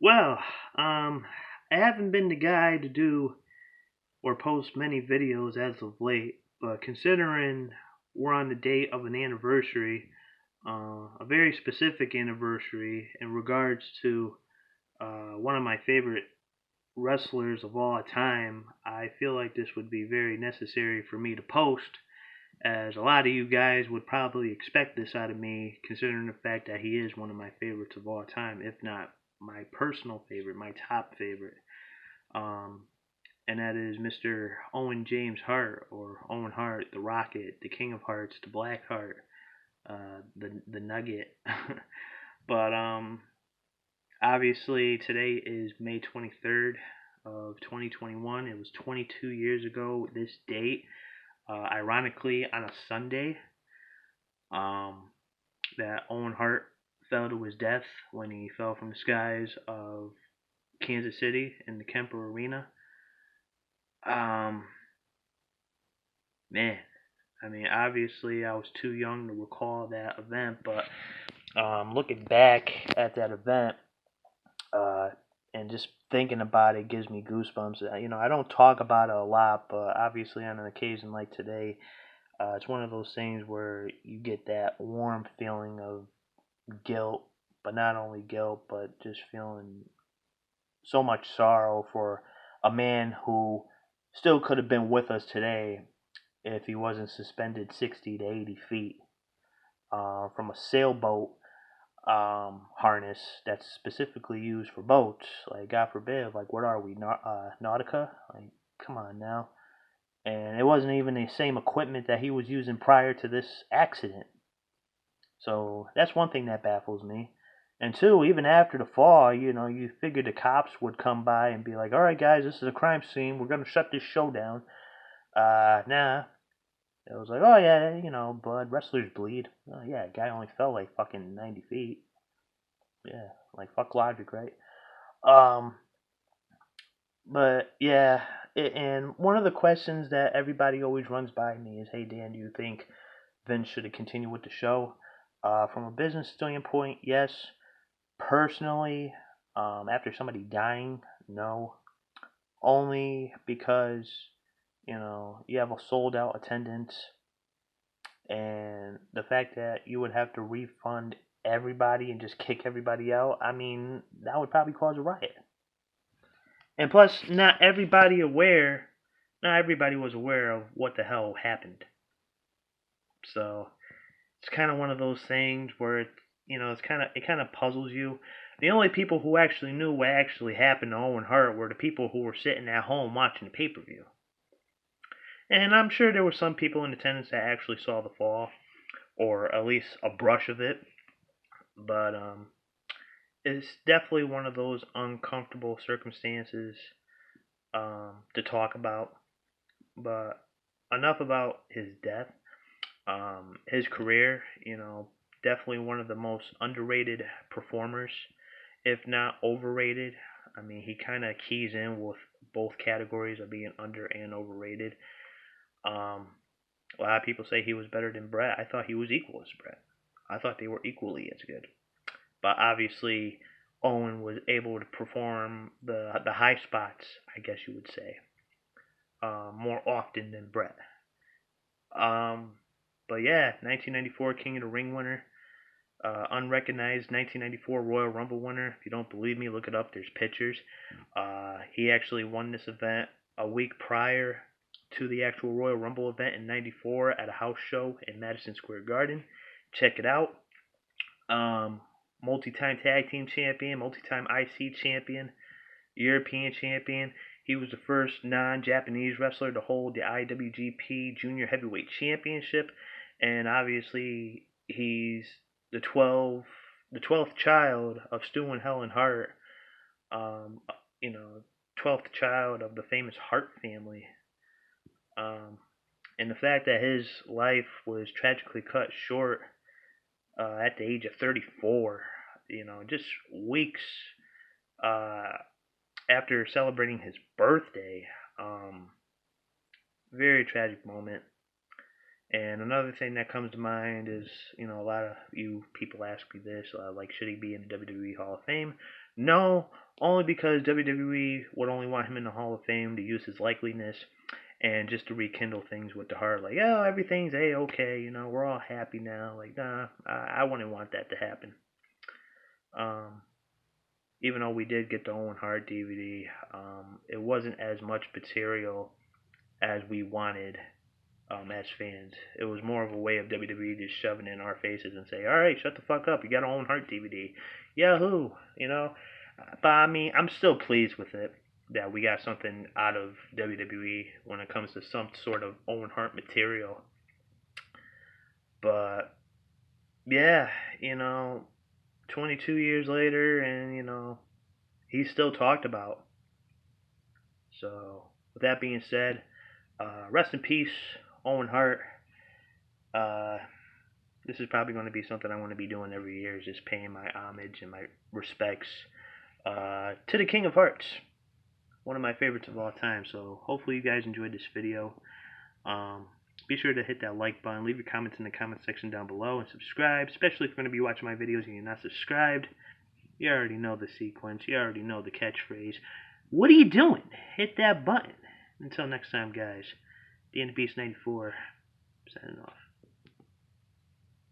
Well, I haven't been the guy to do or post many videos as of late, but considering we're on the date of an anniversary, a very specific anniversary in regards to one of my favorite wrestlers of all time, I feel like this would be very necessary for me to post, as a lot of you guys would probably expect this out of me, considering the fact that he is one of my favorites of all time, if not my personal favorite, my top favorite. Um, and that is Mr. Owen James Hart, or Owen Hart, the Rocket, the King of Hearts, the Black Heart, the Nugget. But obviously today is May 23rd of 2021. It was 22 years ago this date. Ironically, on a Sunday, um, that Owen Hart fell to his death when he fell from the skies of Kansas City in the Kemper Arena. Um, Man, I mean, obviously, I was too young to recall that event, but looking back at that event uh, and just thinking about it gives me goosebumps. I don't talk about it a lot, but obviously, on an occasion like today, it's one of those things where you get that warm feeling of guilt, but not only guilt, but just feeling so much sorrow for a man who still could have been with us today if he wasn't suspended 60 to 80 feet from a sailboat harness that's specifically used for boats. Like, God forbid, like, what are we, Nautica? Like, come on now. And it wasn't even the same equipment that he was using prior to this accident. So that's one thing that baffles me. And two, even after the fall, you figured the cops would come by and be like, all right, guys, this is a crime scene. We're going to shut this show down. Nah. It was like, oh, yeah, blood. Wrestlers bleed. Oh, yeah, guy only fell like fucking 90 feet. Yeah, like, fuck logic, right? Um, but yeah, and one of the questions that everybody always runs by me is, hey, Dan, do you think Vince should have continued with the show? From a business standpoint, yes. Personally, after somebody dying, no. Only because, you have a sold out attendance, and the fact that you would have to refund everybody and just kick everybody out, I mean, that would probably cause a riot. And plus, not everybody was aware of what the hell happened. So it's kind of one of those things where it kind of puzzles you. The only people who actually knew what actually happened to Owen Hart were the people who were sitting at home watching the pay-per-view. And I'm sure there were some people in attendance that actually saw the fall, or at least a brush of it. But it's definitely one of those uncomfortable circumstances to talk about. But enough about his death. His career, definitely one of the most underrated performers, if not overrated. I mean, he kind of keys in with both categories of being under and overrated. Um, a lot of people say he was better than Brett. I thought he was equal as Brett. I thought they were equally as good. But obviously, Owen was able to perform the high spots, I guess you would say, more often than Brett. Um, but yeah, 1994 King of the Ring winner, unrecognized 1994 Royal Rumble winner. If you don't believe me, look it up. There's pictures. He actually won this event a week prior to the actual Royal Rumble event in '94 at a house show in Madison Square Garden. Check it out. Um, Multi-time tag team champion, multi-time IC champion, European champion. He was the first non-Japanese wrestler to hold the IWGP Junior Heavyweight Championship, and obviously he's the 12th child of Stu and Helen Hart. Um, you know, 12th child of the famous Hart family. Um, and the fact that his life was tragically cut short at the age of 34, just weeks uh, after celebrating his birthday. Um, Very tragic moment. And another thing that comes to mind is, a lot of you people ask me this, like, should he be in the WWE Hall of Fame? No, only because WWE would only want him in the Hall of Fame to use his likeliness and just to rekindle things with the Hart. Like, oh, everything's A-okay, we're all happy now. Like, nah, I wouldn't want that to happen. Um, Even though we did get the Owen Hart DVD, it wasn't as much material as we wanted as fans. It was more of a way of WWE just shoving it in our faces and say, all right, shut the fuck up. You got an Owen Hart DVD. Yahoo! But I mean, I'm still pleased with it that we got something out of WWE when it comes to some sort of Owen Hart material. But yeah, 22 years later, and he's still talked about. So with that being said, rest in peace, Owen Hart. Uh, this is probably going to be something I want to be doing every year, is just paying my homage and my respects to the King of Hearts, one of my favorites of all time. So hopefully you guys enjoyed this video. Be sure to hit that like button, leave your comments in the comment section down below, and subscribe, especially if you're going to be watching my videos and you're not subscribed. You already know the sequence. You already know the catchphrase. What are you doing? Hit that button. Until next time, guys. The End of Beast 94, signing off.